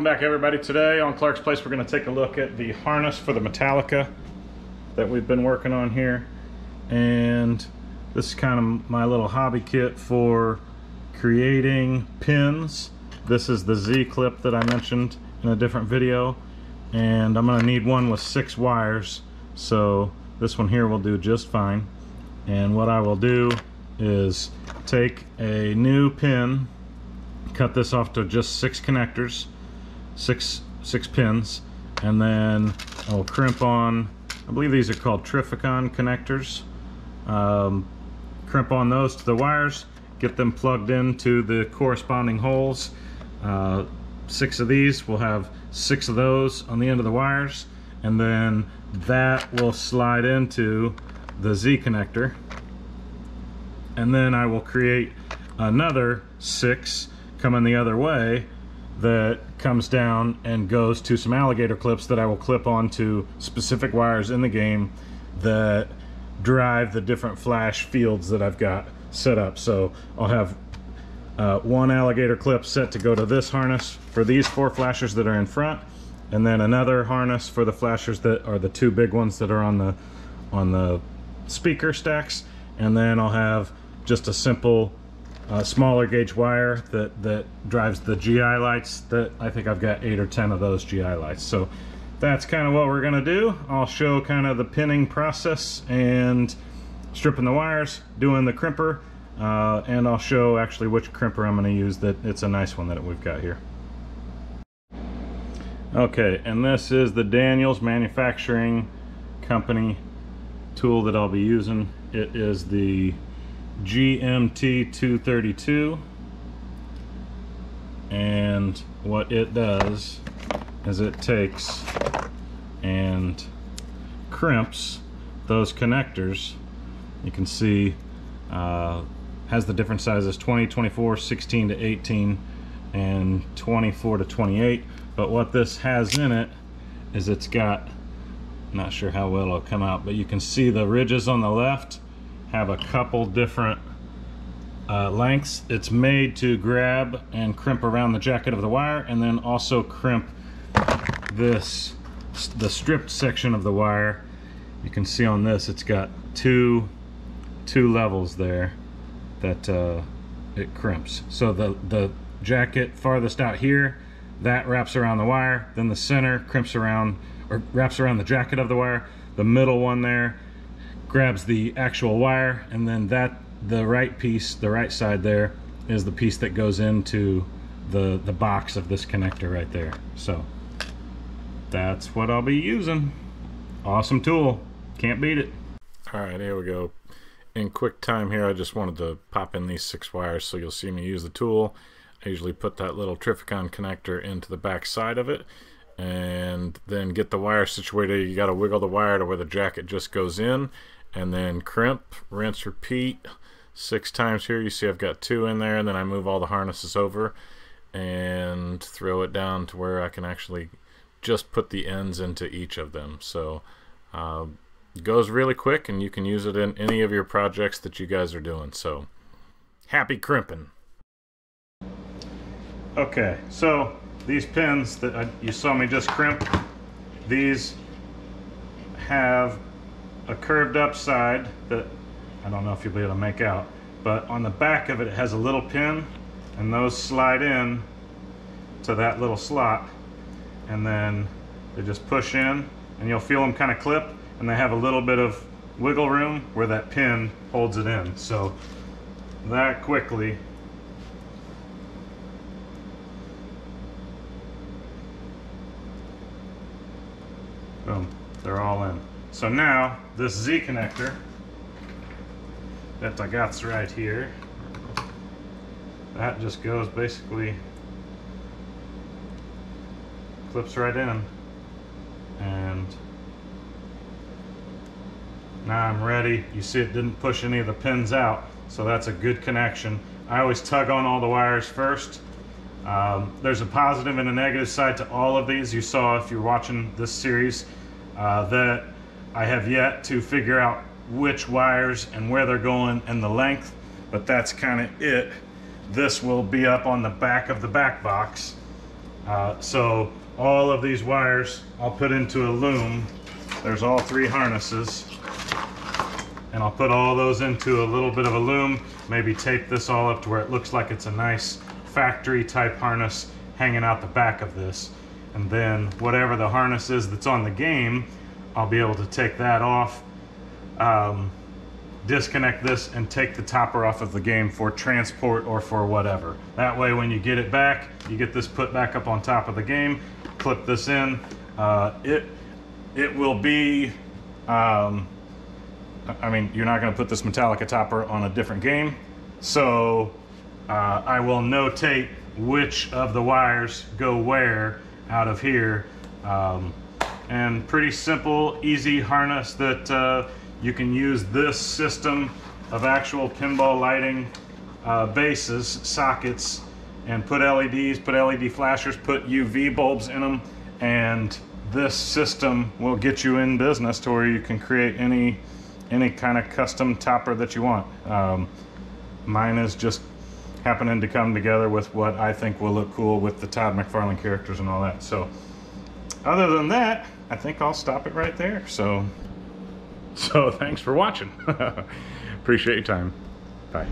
welcome back everybody. Today on Clark's Place we're going to take a look at the harness for the Metallica that we've been working on here. And this is kind of my little hobby kit for creating pins. This is the Z clip that I mentioned in a different video, and I'm going to need one with 6 wires, so this one here will do just fine. And what I will do is take a new pin, cut this off to just 6 connectors, six pins, and then I'll crimp on, I believe these are called Trificon connectors, crimp on those to the wires, get them plugged into the corresponding holes. 6 of these, we'll have 6 of those on the end of the wires, and then that will slide into the Z connector, and then I will create another 6 coming the other way that comes down and goes to some alligator clips that I will clip onto specific wires in the game that drive the different flash fields that I've got set up. So I'll have one alligator clip set to go to this harness for these 4 flashers that are in front, and then another harness for the flashers that are the 2 big ones that are on the speaker stacks, and then I'll have just a simple smaller gauge wire that drives the GI lights. That I think I've got 8 or 10 of those GI lights. So that's kind of what we're gonna do. I'll show kind of the pinning process and stripping the wires, doing the crimper, and I'll show actually which crimper I'm going to use. That it's a nice one that we've got here. Okay, and this is the Daniels Manufacturing Company tool that I'll be using. It is the GMT 232, and what it does is it takes and crimps those connectors. You can see has the different sizes: 20, 24, 16 to 18, and 24 to 28. But what this has in it is it's got, not sure how well it'll come out, but you can see the ridges on the left have a couple different lengths. It's made to grab and crimp around the jacket of the wire, and then also crimp the stripped section of the wire. You can see on this it's got two levels there that it crimps. So the jacket farthest out here, that wraps around the wire, then the center crimps around or wraps around the jacket of the wire. The middle one there grabs the actual wire, and then the right piece, the right side there, is the piece that goes into the box of this connector right there. So that's what I'll be using. Awesome tool, can't beat it. All right, here we go. In quick time here, I just wanted to pop in these 6 wires so you'll see me use the tool. I usually put that little Trificon connector into the back side of it, and then get the wire situated. You got to wiggle the wire to where the jacket just goes in, and then crimp, rinse, repeat 6 times here. You see I've got 2 in there, and then I move all the harnesses over and throw it down to where I can actually just put the ends into each of them. So it goes really quick, and you can use it in any of your projects that you guys are doing. So happy crimping. Okay, so these pins that you saw me just crimp, these have a curved up side that I don't know if you'll be able to make out, but on the back of it, it has a little pin, and those slide in to that little slot, and then they just push in, and you'll feel them kind of clip, and they have a little bit of wiggle room where that pin holds it in. So that quickly, boom, they're all in. So now this Z connector that I got's right here, that just goes basically, clips right in, and now I'm ready. You see it didn't push any of the pins out, so that's a good connection. I always tug on all the wires first. There's a positive and a negative side to all of these. You saw if you're watching this series that I have yet to figure out which wires and where they're going and the length, but that's kind of it. This will be up on the back of the back box, So all of these wires I'll put into a loom. There's all 3 harnesses, and I'll put all those into a little bit of a loom, maybe tape this all up to where it looks like it's a nice factory type harness hanging out the back of this. And then whatever the harness is that's on the game, I'll be able to take that off, disconnect this, and take the topper off of the game for transport or for whatever. That way when you get it back, you get this put back up on top of the game, clip this in. It will be, I mean, you're not going to put this Metallica topper on a different game, so I will notate which of the wires go where out of here. And pretty simple, easy harness that you can use this system of actual pinball lighting bases, sockets, and put LEDs, put LED flashers, put UV bulbs in them, and this system will get you in business to where you can create any kind of custom topper that you want. Mine is just happening to come together with what I think will look cool with the Todd McFarlane characters and all that. So other than that, I think I'll stop it right there. So thanks for watching. Appreciate your time. Bye.